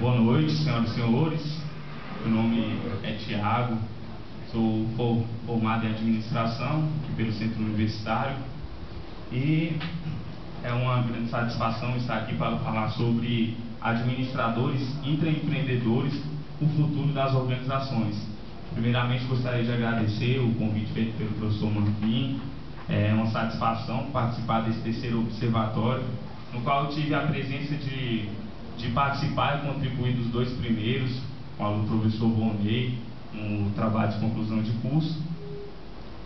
Boa noite, senhoras e senhores. Meu nome é Thiago, sou formado em administração aqui pelo Centro Universitário e é uma grande satisfação estar aqui para falar sobre administradores intraempreendedores, o futuro das organizações. Primeiramente, gostaria de agradecer o convite feito pelo professor Manfrim. É uma satisfação participar desse terceiro observatório, no qual eu tive a presença de participar e contribuir dos dois primeiros, com o professor Vonei, no trabalho de conclusão de curso.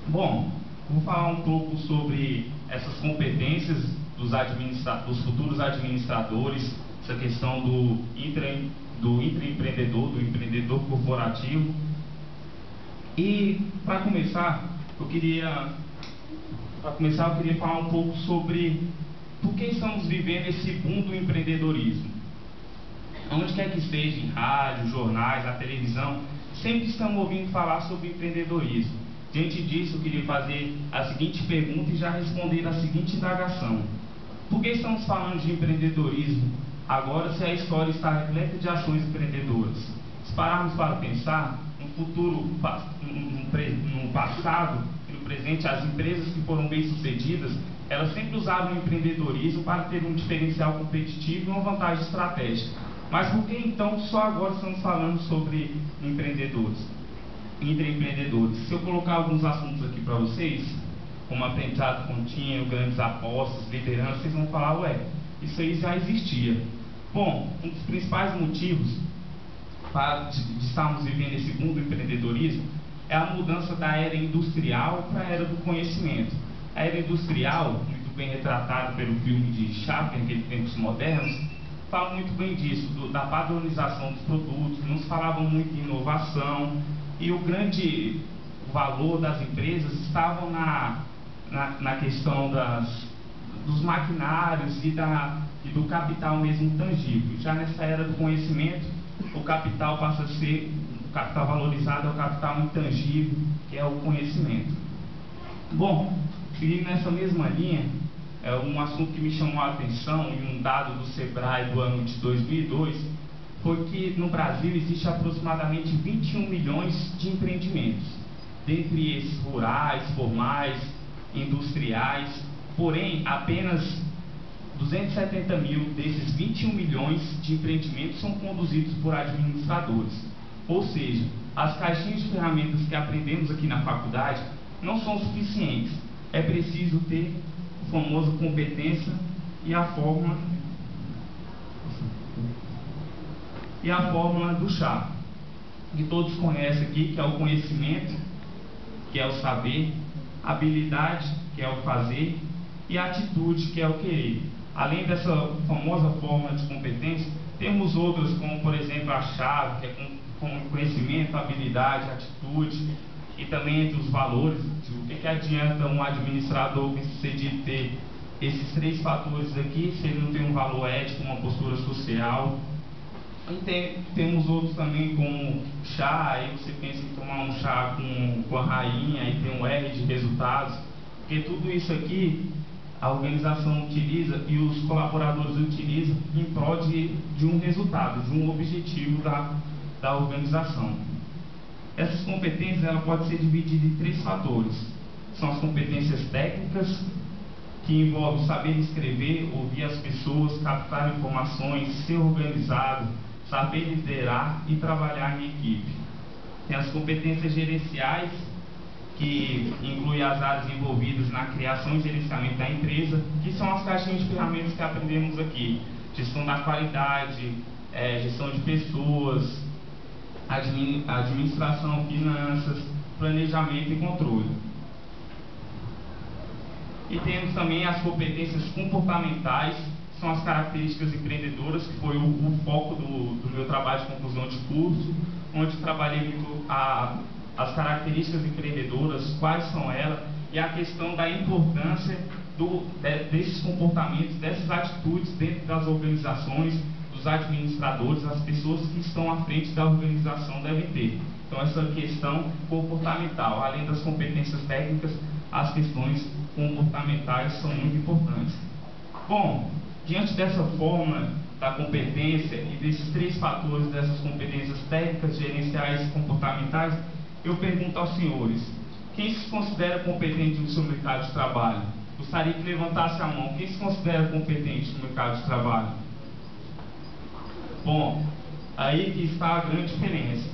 Bom, vou falar um pouco sobre essas competências dos futuros administradores, essa questão do intraempreendedor, do empreendedor corporativo. E, para começar, eu queria falar um pouco sobre por que estamos vivendo esse boom do empreendedorismo. Onde quer que esteja, em rádio, jornais, na televisão, sempre estamos ouvindo falar sobre empreendedorismo. Diante disso, eu queria fazer a seguinte pergunta e já responder a seguinte indagação. Por que estamos falando de empreendedorismo agora, se a história está repleta de ações empreendedoras? Se pararmos para pensar, no passado e no presente, as empresas que foram bem-sucedidas, elas sempre usaram o empreendedorismo para ter um diferencial competitivo e uma vantagem estratégica. Mas por que então só agora estamos falando sobre intraempreendedores? Se eu colocar alguns assuntos aqui para vocês, como aprendizado contínuo, grandes apostas, liderança, vocês vão falar, ué, isso aí já existia. Bom, um dos principais motivos de estarmos vivendo esse mundo do empreendedorismo é a mudança da era industrial para a era do conhecimento. A era industrial, muito bem retratada pelo filme de Chaplin, aquele Tempos Modernos, fala muito bem disso, da padronização dos produtos, não se falava muito em inovação, e o grande valor das empresas estava na questão dos maquinários e do capital mesmo tangível. Já nessa era do conhecimento, o capital passa a ser, o capital valorizado é o capital intangível, que é o conhecimento. Bom, seguindo nessa mesma linha, um assunto que me chamou a atenção em um dado do Sebrae do ano de 2002 foi que no Brasil existe aproximadamente 21 milhões de empreendimentos, dentre esses rurais, formais, industriais, porém apenas 270 mil desses 21 milhões de empreendimentos são conduzidos por administradores. Ou seja, as caixinhas de ferramentas que aprendemos aqui na faculdade não são suficientes, é preciso ter a famosa competência e a fórmula do chá, que todos conhecem aqui, que é o conhecimento, que é o saber, habilidade, que é o fazer, e atitude, que é o querer. Além dessa famosa fórmula de competência, temos outras, como por exemplo a chave, que é com conhecimento, habilidade, atitude, e também entre os valores. O que adianta um administrador bem-sucedido ter esses três fatores aqui, se ele não tem um valor ético, uma postura social? E temos outros também, como chá, aí você pensa em tomar um chá com a rainha e tem um R de resultados, porque tudo isso aqui a organização utiliza e os colaboradores utilizam em prol de um resultado, de um objetivo da organização. Essas competências ela pode ser dividida em três fatores. São as competências técnicas, que envolvem saber escrever, ouvir as pessoas, captar informações, ser organizado, saber liderar e trabalhar em equipe. Tem as competências gerenciais, que inclui as áreas envolvidas na criação e gerenciamento da empresa, que são as caixinhas de ferramentas que aprendemos aqui. Gestão da qualidade, gestão de pessoas, administração, finanças, planejamento e controle. E temos também as competências comportamentais, que são as características empreendedoras, que foi o foco do meu trabalho de conclusão de curso, onde trabalhei muito as características empreendedoras, quais são elas, e a questão da importância desses comportamentos, dessas atitudes dentro das organizações, dos administradores, as pessoas que estão à frente da organização devem ter. Então essa questão comportamental, além das competências técnicas, as questões comportamentais são muito importantes. Bom, diante dessa forma da competência e desses 3 fatores, dessas competências técnicas, gerenciais e comportamentais, eu pergunto aos senhores: quem se considera competente no seu mercado de trabalho? Gostaria que levantasse a mão. Quem se considera competente no mercado de trabalho? Bom, aí que está a grande diferença.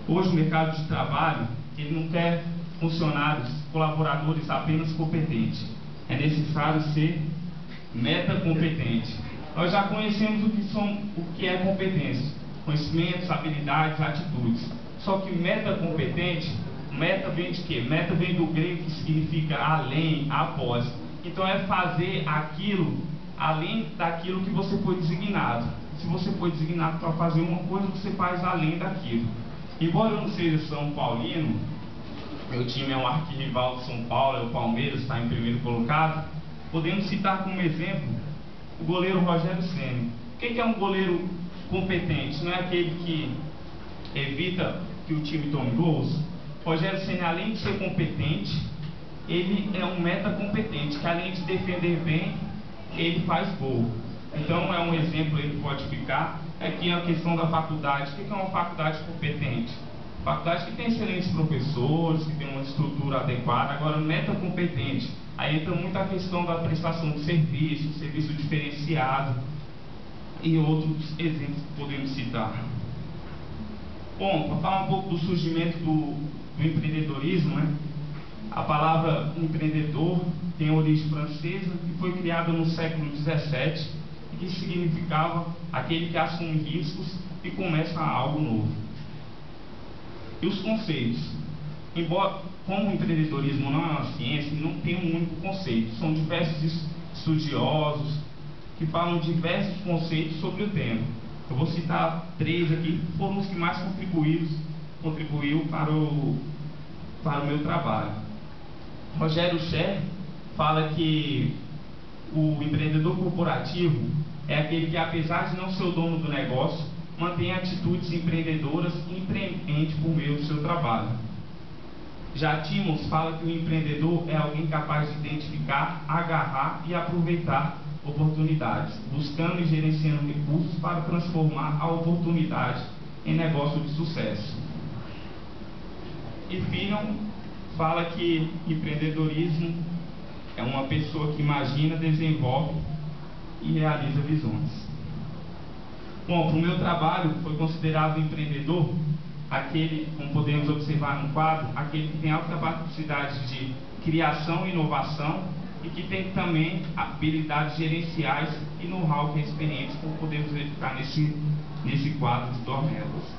Hoje o mercado de trabalho, ele não quer funcionários, colaboradores apenas competentes. É necessário ser metacompetente. Nós já conhecemos o que é competência: conhecimentos, habilidades, atitudes. Só que metacompetente, meta vem de quê? Meta vem do grego, que significa além, após. Então é fazer aquilo além daquilo que você foi designado. Se você foi designado para fazer uma coisa, você faz além daquilo. Embora eu não seja São Paulino, meu time é um arquirrival de São Paulo, é o Palmeiras, está em primeiro colocado. Podemos citar como exemplo o goleiro Rogério Ceni. O que é um goleiro competente? Não é aquele que evita que o time tome gols? Rogério Ceni, além de ser competente, ele é um metacompetente, que além de defender bem, ele faz gol. Então é um exemplo aí que pode ficar. Aqui a questão da faculdade. O que é uma faculdade competente? Faculdade que tem excelentes professores, que tem uma estrutura adequada. Agora, metacompetente, aí entra muito a questão da prestação de serviço diferenciado e outros exemplos que podemos citar. Bom, para falar um pouco do surgimento do empreendedorismo, né? A palavra empreendedor tem origem francesa e foi criada no século XVII, e que significava aquele que assume riscos e começa algo novo. E os conceitos? Embora, como o empreendedorismo não é uma ciência, não tem um único conceito. São diversos estudiosos que falam diversos conceitos sobre o tema. Eu vou citar 3 aqui, que foram os que mais contribuiu para o meu trabalho. Rogério Scher fala que o empreendedor corporativo é aquele que, apesar de não ser o dono do negócio, mantém atitudes empreendedoras e empreende por meio do seu trabalho. Já Timmons fala que o empreendedor é alguém capaz de identificar, agarrar e aproveitar oportunidades, buscando e gerenciando recursos para transformar a oportunidade em negócio de sucesso. E Fanon fala que empreendedorismo é uma pessoa que imagina, desenvolve e realiza visões. Bom, para o meu trabalho foi considerado empreendedor aquele, como podemos observar no quadro, aquele que tem alta capacidade de criação e inovação e que tem também habilidades gerenciais e know-how, que é experiência, como podemos verificar nesse quadro de Dornelas.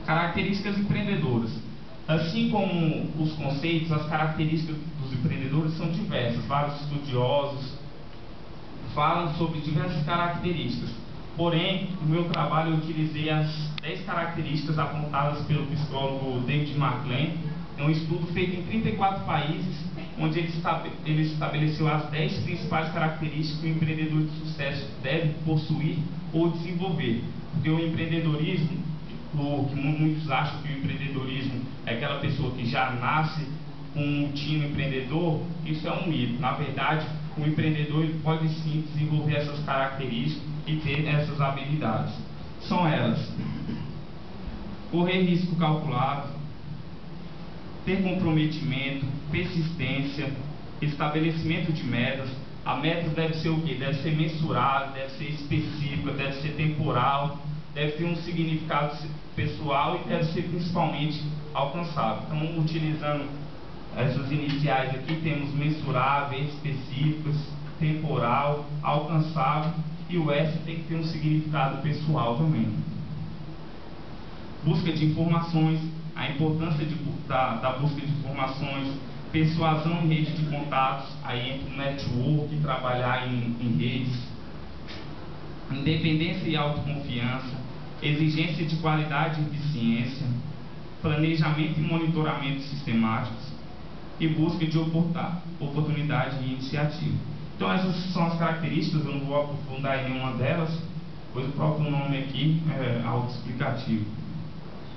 Características empreendedoras. Assim como os conceitos, as características dos empreendedores são diversas. Vários estudiosos falam sobre diversas características. Porém, no meu trabalho eu utilizei as 10 características apontadas pelo psicólogo David McLean. É um estudo feito em 34 países, onde ele estabeleceu as 10 principais características que o empreendedor de sucesso deve possuir ou desenvolver. Porque o empreendedorismo, que muitos acham que o empreendedorismo é aquela pessoa que já nasce com um time empreendedor, isso é um mito. Na verdade, o empreendedor ele pode sim desenvolver essas características e ter essas habilidades. São elas: correr risco calculado, ter comprometimento, persistência, estabelecimento de metas. A meta deve ser o quê? Deve ser mensurável, deve ser específica, deve ser temporal, deve ter um significado pessoal e deve ser principalmente alcançável. Então, utilizando essas iniciais aqui, temos mensurável, específicas, temporal, alcançável, e o S tem que ter um significado pessoal também. Busca de informações, a importância da busca de informações, persuasão em rede de contatos, aí entra o network, trabalhar em redes, independência e autoconfiança, exigência de qualidade e eficiência, planejamento e monitoramento sistemáticos e busca de oportunidade e iniciativa. Então essas são as características, eu não vou aprofundar em nenhuma delas, pois o próprio nome aqui é autoexplicativo.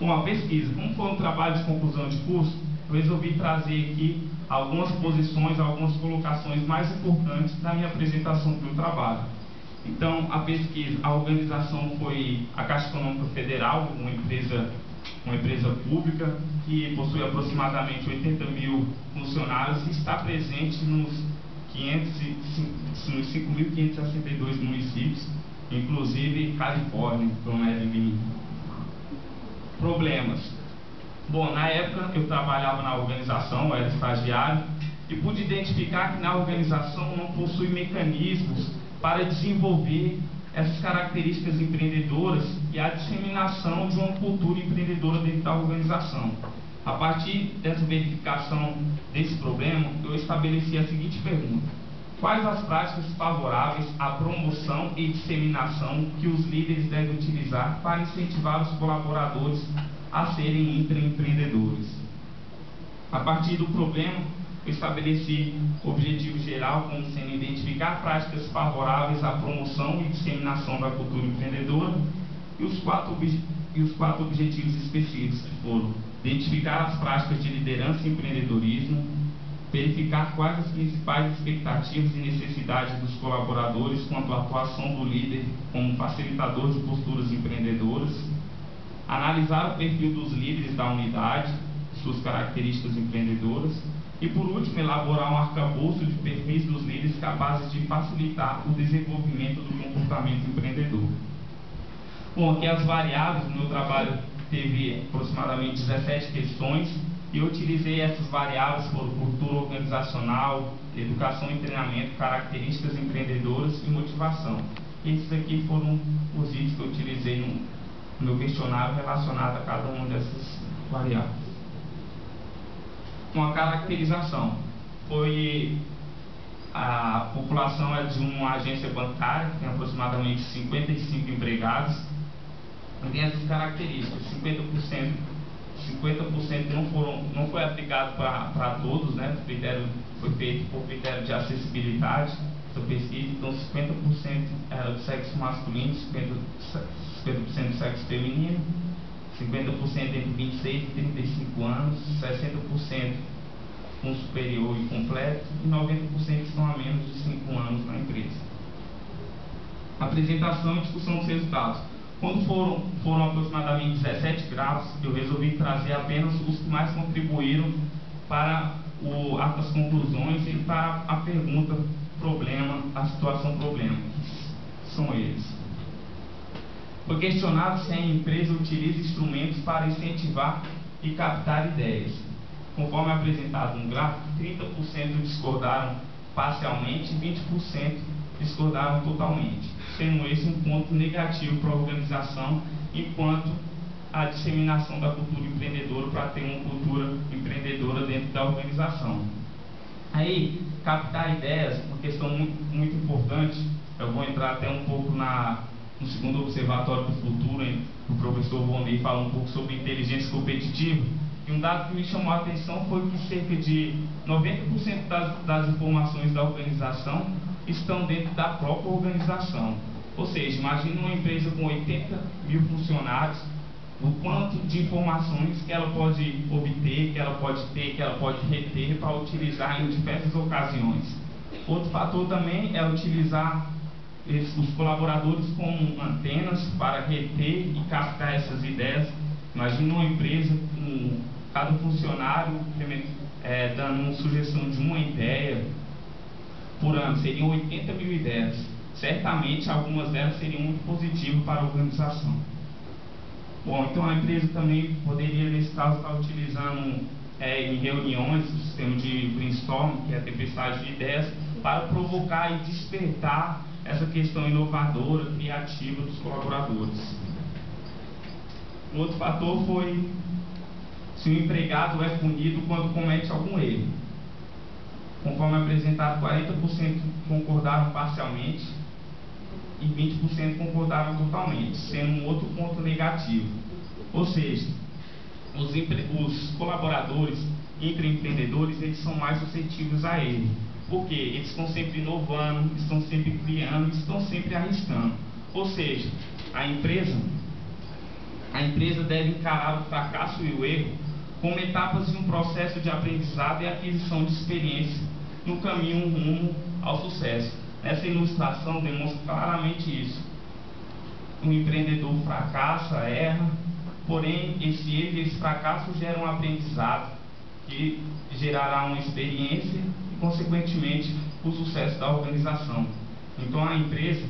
Bom, a pesquisa. Como foi um trabalho de conclusão de curso, eu resolvi trazer aqui algumas posições, algumas colocações mais importantes da minha apresentação do meu trabalho. Então, a organização foi a Caixa Econômica Federal, uma empresa pública que possui aproximadamente 80 mil funcionários e está presente nos 5.562 municípios, inclusive Califórnia, como é de mim. Problemas. Bom, na época eu trabalhava na organização, eu era estagiário, e pude identificar que na organização não possui mecanismos para desenvolver essas características empreendedoras e a disseminação de uma cultura empreendedora dentro da organização. A partir dessa verificação desse problema, eu estabeleci a seguinte pergunta: quais as práticas favoráveis à promoção e disseminação que os líderes devem utilizar para incentivar os colaboradores a serem intraempreendedores? A partir do problema, eu estabeleci o objetivo geral como sendo identificar práticas favoráveis à promoção e disseminação da cultura empreendedora e os quatro objetivos específicos, que foram identificar as práticas de liderança e empreendedorismo, verificar quais as principais expectativas e necessidades dos colaboradores quanto à atuação do líder como facilitador de posturas empreendedoras, analisar o perfil dos líderes da unidade, suas características empreendedoras e, por último, elaborar um arcabouço de perfis dos líderes capazes de facilitar o desenvolvimento do comportamento empreendedor. Bom, aqui as variáveis, o meu trabalho teve aproximadamente 17 questões e eu utilizei essas variáveis por cultura organizacional, educação e treinamento, características empreendedoras e motivação. Esses aqui foram os itens que eu utilizei no meu questionário relacionado a cada uma dessas variáveis. Uma caracterização foi a população é de uma agência bancária que tem aproximadamente 55 empregados e tem essas características. 50% não foi aplicado para todos, né? O critério foi feito por critério de acessibilidade, essa pesquisa. Então 50% era do sexo masculino, 50% do sexo feminino, 50% entre 26 e 35 anos, 60% com superior e completo e 90% estão a menos de 5 anos na empresa. Apresentação e discussão dos resultados. Quando foram aproximadamente 17 grafos, eu resolvi trazer apenas os que mais contribuíram para as conclusões e para a pergunta problema, a situação problema, que são eles. Foi questionado se a empresa utiliza instrumentos para incentivar e captar ideias. Conforme apresentado no gráfico, 30% discordaram parcialmente e 20% discordaram totalmente, sendo esse um ponto negativo para a organização, enquanto a disseminação da cultura empreendedora para ter uma cultura empreendedora dentro da organização. Aí, captar ideias, uma questão muito importante. Eu vou entrar até um pouco no segundo observatório do futuro, hein? O professor Vonei fala um pouco sobre inteligência competitiva. E um dado que me chamou a atenção foi que cerca de 90% das informações da organização estão dentro da própria organização. Ou seja, imagine uma empresa com 80 mil funcionários, o quanto de informações que ela pode obter, que ela pode ter, que ela pode reter para utilizar em diversas ocasiões. Outro fator também é utilizar os colaboradores como antenas para reter e captar essas ideias. Imagine uma empresa com cada funcionário dando uma sugestão de uma ideia por ano, seriam 80 mil ideias. Certamente algumas delas seriam muito positivas para a organização. Bom, então a empresa também poderia, nesse caso, estar utilizando em reuniões o sistema de brainstorm, que é a tempestade de ideias, para provocar e despertar essa questão inovadora, criativa dos colaboradores. Um outro fator foi se o empregado é punido quando comete algum erro. Conforme apresentado, 40% concordaram parcialmente e 20% concordaram totalmente, sendo um outro ponto negativo. Ou seja, os colaboradores intraempreendedores, eles são mais suscetíveis a erro. Porque eles estão sempre inovando, estão sempre criando, estão sempre arriscando. Ou seja, a empresa deve encarar o fracasso e o erro como etapas de um processo de aprendizado e aquisição de experiência no caminho rumo ao sucesso. Essa ilustração demonstra claramente isso. O empreendedor fracassa, erra, porém esse erro e esse fracasso geram um aprendizado que gerará uma experiência e, consequentemente, o sucesso da organização. Então a empresa,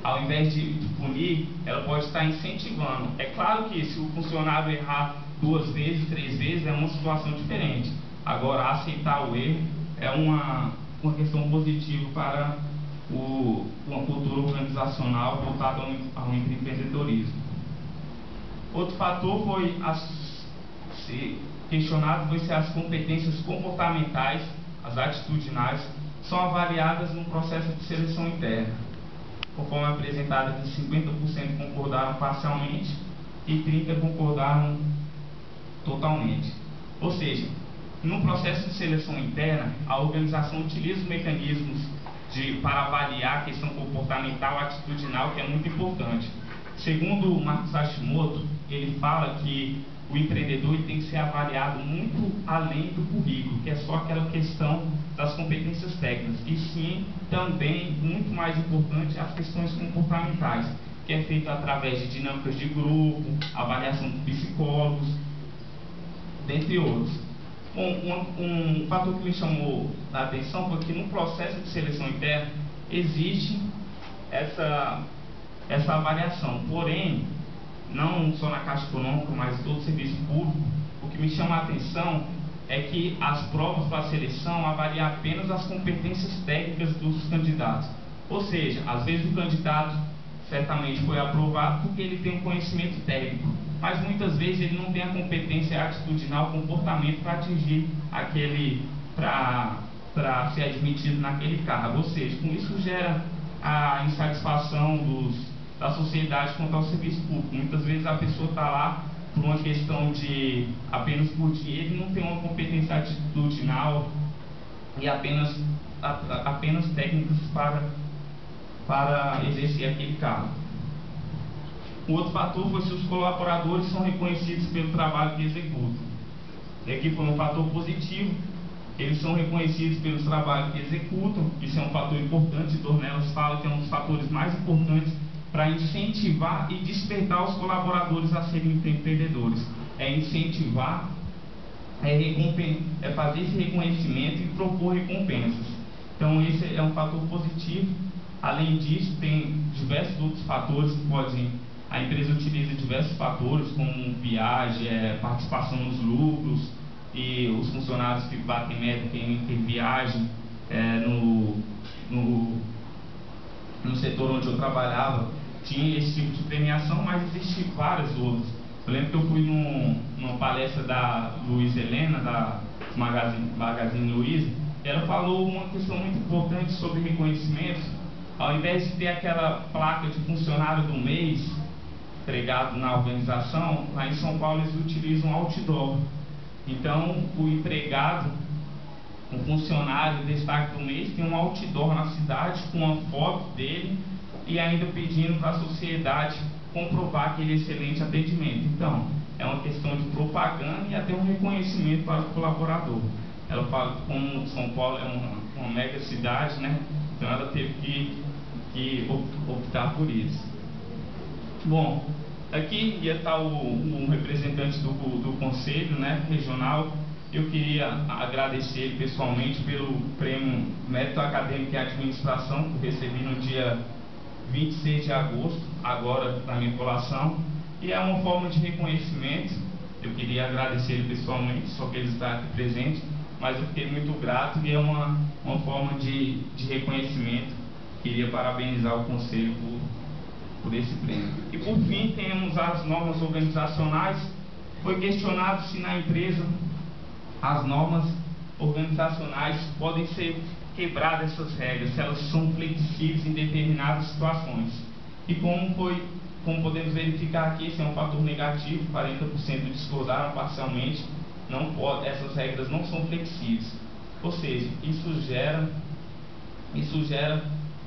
ao invés de punir, ela pode estar incentivando. É claro que se o funcionário errar 2 vezes, 3 vezes, é uma situação diferente. Agora, aceitar o erro é uma questão positiva para uma cultura organizacional voltada ao empreendedorismo. Outro fator foi ser questionado foi se as competências comportamentais, as atitudinais, são avaliadas no processo de seleção interna. Conforme apresentado aqui, 50% concordaram parcialmente e 30% concordaram totalmente. Ou seja, no processo de seleção interna, a organização utiliza os mecanismos para avaliar a questão comportamental, atitudinal, que é muito importante. Segundo o Marcos Hashimoto, ele fala que o empreendedor tem que ser avaliado muito além do currículo, que é só aquela questão das competências técnicas, e sim, também, muito mais importante, as questões comportamentais, que é feito através de dinâmicas de grupo, avaliação de psicólogos, dentre outros. Um fator que me chamou a atenção foi que no processo de seleção interna existe essa avaliação, porém, não só na Caixa Econômica, mas em todo o serviço público, o que me chama a atenção é que as provas para a seleção avaliam apenas as competências técnicas dos candidatos. Ou seja, às vezes o candidato certamente foi aprovado porque ele tem um conhecimento técnico, mas muitas vezes ele não tem a competência atitudinal, comportamento para atingir para ser admitido naquele cargo. Ou seja, com isso gera a insatisfação da sociedade quanto ao serviço público. Muitas vezes a pessoa está lá por uma questão de apenas por dinheiro e não tem uma competência atitudinal e apenas técnicas para exercer aquele cargo. O outro fator foi se os colaboradores são reconhecidos pelo trabalho que executam. E aqui foi um fator positivo. Eles são reconhecidos pelos trabalhos que executam. Isso é um fator importante. Dornelas fala que é um dos fatores mais importantes para incentivar e despertar os colaboradores a serem empreendedores. É incentivar, é fazer esse reconhecimento e propor recompensas. Então esse é um fator positivo. Além disso, tem diversos outros fatores que a empresa utiliza diversos fatores, como viagem, participação nos lucros, e os funcionários que batem meta, quem viagem, no setor onde eu trabalhava, tinha esse tipo de premiação, mas existem várias outras. Eu lembro que eu fui numa palestra da Luiz Helena, da Magazine Luiza, e ela falou uma questão muito importante sobre reconhecimento. Ao invés de ter aquela placa de funcionário do mês empregado na organização, lá em São Paulo eles utilizam outdoor. Então, o empregado, o funcionário, destaque do mês, tem um outdoor na cidade com uma foto dele e ainda pedindo para a sociedade comprovar aquele excelente atendimento. Então, é uma questão de propaganda e até um reconhecimento para o colaborador. Ela fala que como São Paulo é uma mega cidade, né? Então ela teve que optar por isso. Bom, aqui ia estar um representante do conselho, né, regional. Eu queria agradecer ele pessoalmente pelo prêmio Mérito Acadêmico em Administração que eu recebi no dia 26 de agosto, agora da minha colação. E é uma forma de reconhecimento. Eu queria agradecer ele pessoalmente, só que ele está aqui presente, mas eu fiquei muito grato e é uma forma de reconhecimento. Queria parabenizar o Conselho por esse prêmio. E por fim, temos as normas organizacionais. Foi questionado se na empresa as normas organizacionais podem ser quebradas, essas regras, se elas são flexíveis em determinadas situações. E como podemos verificar aqui, esse é um fator negativo, 40% discordaram parcialmente, essas regras não são flexíveis. Ou seja, isso gera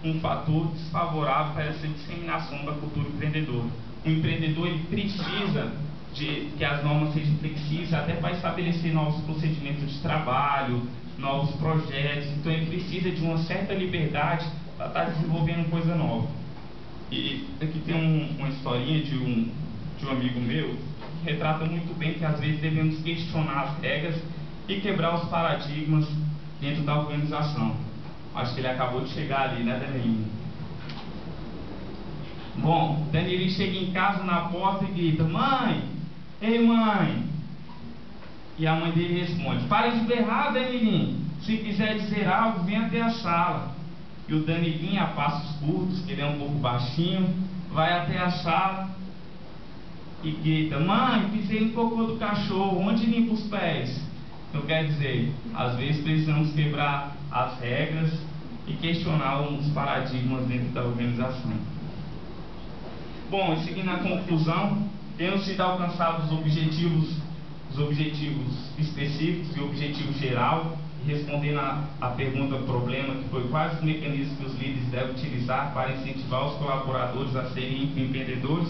um fator desfavorável para essa disseminação da cultura empreendedora. O empreendedor ele precisa que as normas sejam flexíveis até para estabelecer novos procedimentos de trabalho, novos projetos, então ele precisa de uma certa liberdade para estar desenvolvendo coisa nova. E aqui tem uma historinha de um amigo meu que retrata muito bem que às vezes devemos questionar as regras e quebrar os paradigmas dentro da organização. Acho que ele acabou de chegar ali, né, Danilinho? Bom, Danilinho chega em casa na porta e grita: mãe! Ei, mãe! E a mãe dele responde: pare de berrar, Danilinho. Se quiser dizer algo, vem até a sala. E o Danilinho, a passos curtos, que ele é um pouco baixinho, vai até a sala e grita: mãe, pisei no cocô do cachorro, onde limpa os pés? Então quer dizer, às vezes precisamos quebrar as regras e questionar os paradigmas dentro da organização. Bom, e seguindo a conclusão, tendo sido alcançados os objetivos específicos e o objetivo geral, e respondendo a pergunta problema, que foi quais os mecanismos que os líderes devem utilizar para incentivar os colaboradores a serem empreendedores,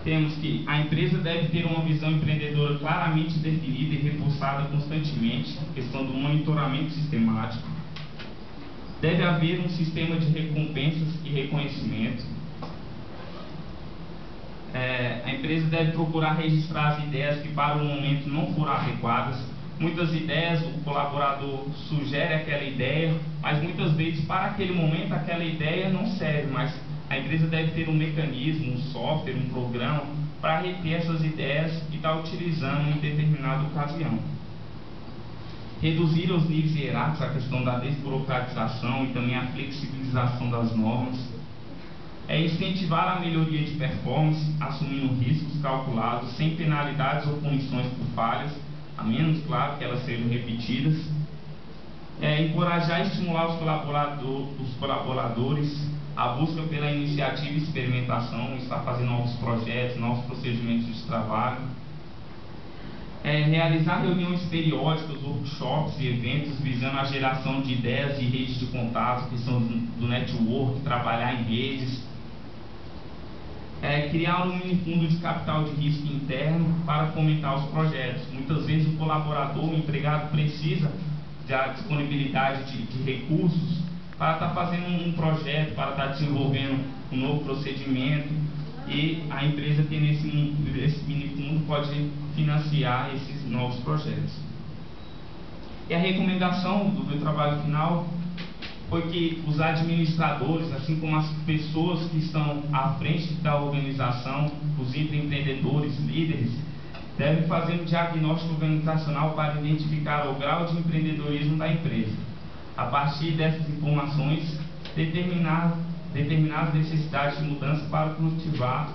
temos que a empresa deve ter uma visão empreendedora claramente definida e reforçada constantemente, questão do monitoramento sistemático. Deve haver um sistema de recompensas e reconhecimento. A empresa deve procurar registrar as ideias que para o momento não foram adequadas. Muitas ideias, o colaborador sugere aquela ideia, mas muitas vezes para aquele momento aquela ideia não serve, mas a empresa deve ter um mecanismo, um software, um programa para reter essas ideias e estar utilizando em determinada ocasião. Reduzir os níveis hierárquicos, a questão da desburocratização e também a flexibilização das normas. Incentivar a melhoria de performance, assumindo riscos calculados, sem penalidades ou punições por falhas, a menos, claro, que elas sejam repetidas. Encorajar e estimular os colaboradores a busca pela iniciativa e experimentação, estar fazendo novos projetos, novos procedimentos de trabalho. Realizar reuniões periódicas, workshops e eventos visando a geração de ideias e redes de contato, questão do network, trabalhar em redes. Criar um mini fundo de capital de risco interno para fomentar os projetos. Muitas vezes o colaborador, o empregado precisa da disponibilidade de recursos para estar fazendo um projeto, para estar desenvolvendo um novo procedimento, e a empresa tendo esse mini fundo pode financiar esses novos projetos. E a recomendação do meu trabalho final foi que os administradores, assim como as pessoas que estão à frente da organização, os empreendedores, líderes, devem fazer um diagnóstico organizacional para identificar o grau de empreendedorismo da empresa. A partir dessas informações, determinar as necessidades de mudança para cultivar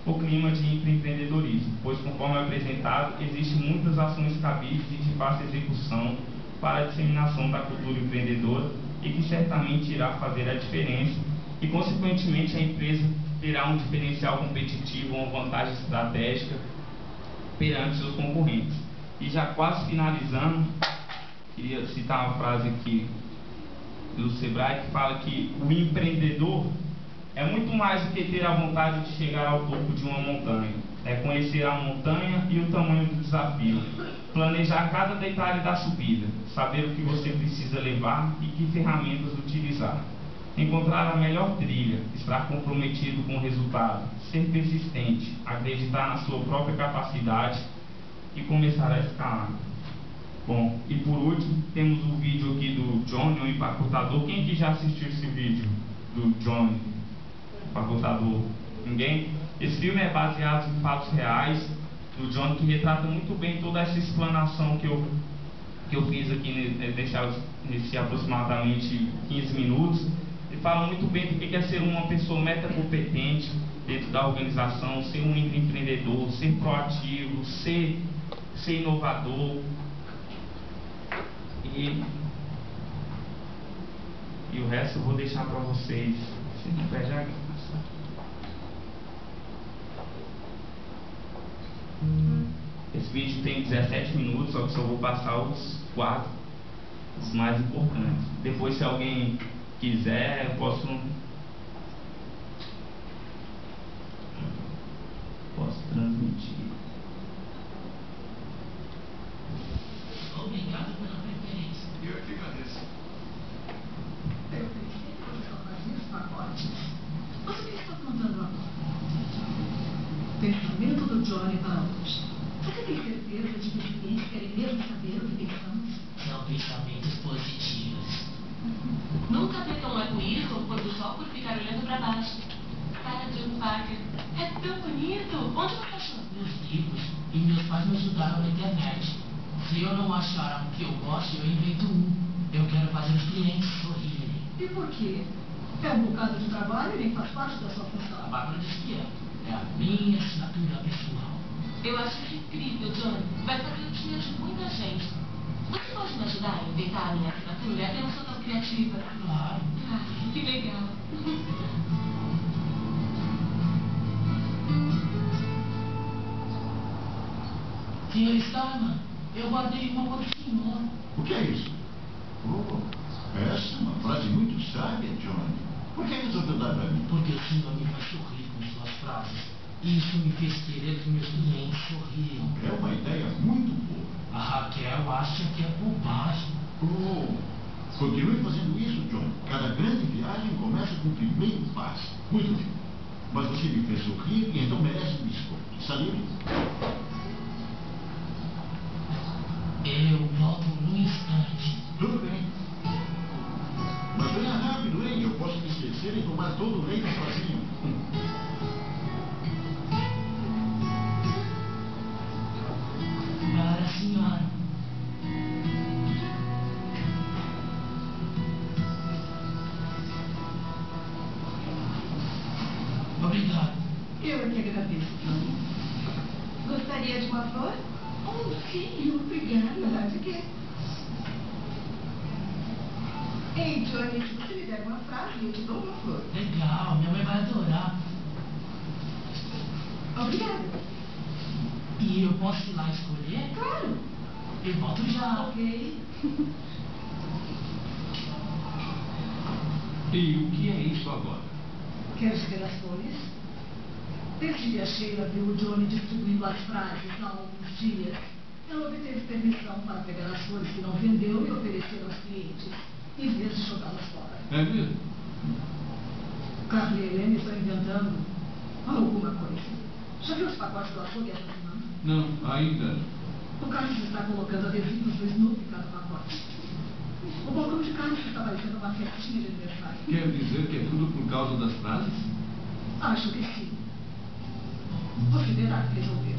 o clima de empreendedorismo, pois, conforme apresentado, existem muitas ações cabíveis e de fácil execução para a disseminação da cultura empreendedora e que certamente irá fazer a diferença e, consequentemente, a empresa terá um diferencial competitivo, uma vantagem estratégica perante seus concorrentes. E já quase finalizando, queria citar uma frase aqui do Sebrae que fala que o empreendedor é muito mais do que ter a vontade de chegar ao topo de uma montanha. É conhecer a montanha e o tamanho do desafio, planejar cada detalhe da subida, saber o que você precisa levar e que ferramentas utilizar, encontrar a melhor trilha, estar comprometido com o resultado, ser persistente, acreditar na sua própria capacidade e começar a escalar. Bom, e por último, temos o vídeo aqui do Johnny, o empacotador. Quem que já assistiu esse vídeo do Johnny, empacotador? Ninguém? Esse filme é baseado em fatos reais do Johnny, que retrata muito bem toda essa explanação que eu fiz aqui nesse aproximadamente 15 minutos. Ele fala muito bem do que é ser uma pessoa metacompetente dentro da organização, ser um empreendedor, ser proativo, ser inovador. E o resto eu vou deixar para vocês. Se não perde a graça. Esse vídeo tem 17 minutos, só que só vou passar os 4, os mais importantes. Depois, se alguém quiser, eu posso transmitir. Pensamento do Johnny para hoje. Você tem certeza de que os clientes querem mesmo saber o que pensamos? São pensamentos positivos. Nunca vê tão arco-íris ou pôr do sol por ficar olhando para baixo. Para, John Parker. É tão bonito. Onde você achou? Meus livros e meus pais me ajudaram na internet. Se eu não achar um que eu gosto, eu invento um. Eu quero fazer os clientes sorrirem. E por quê? É um bocado de trabalho e nem faz parte da sua A função. Bárbara disse que é. É a minha assinatura pessoal. Eu acho isso incrível, John. Vai fazer o dia de muita gente. Você pode me ajudar a inventar a minha assinatura? Eu não sou tão criativa. Claro. Ah, que legal. Senhor Starman, eu guardei uma para o senhor. O que é isso? Oh, essa é uma frase muito sábia, Johnny. Por que resolveu dar para mim? Porque o senhor me faz sorrir com suas frases. E isso me fez querer que meus clientes sorriam. É uma ideia muito boa. A Raquel acha que é bobagem. Oh, continue fazendo isso, John. Cada grande viagem começa com o primeiro passo. Muito bem. Mas você me fez sorrir e então merece um biscoito. Está livre? Eu volto num instante. Tudo bem. Mas venha rápido, hein? Eu posso me esquecer e tomar todo o leite sozinho. Para a senhora. Obrigado. Eu é que agradeço, Johnny. Gostaria de uma flor? Oh, sim, obrigada. De quê? Ei, Johnny, se você me der uma frase, eu te dou uma flor. Legal, minha mãe vai adorar. Obrigada. E eu posso ir lá escolher? Claro. Eu volto já. Ok. E o que é isso agora? Queres ver as flores? Desde que a Sheila viu o Johnny distribuindo as frases há alguns dias, ela obteve permissão para pegar as flores que não vendeu e oferecer aos clientes, em vez de jogá-las fora. É mesmo? Carla e Helene estão inventando alguma coisa. Já viu os pacotes do açougue essa semana? Não, ainda. O Carlos está colocando adesivos do Snoopy em cada pacote. O balcão de Carlos está parecendo uma festinha de aniversário. Quer dizer que é tudo por causa das frases? Acho que sim. Você terá que resolver.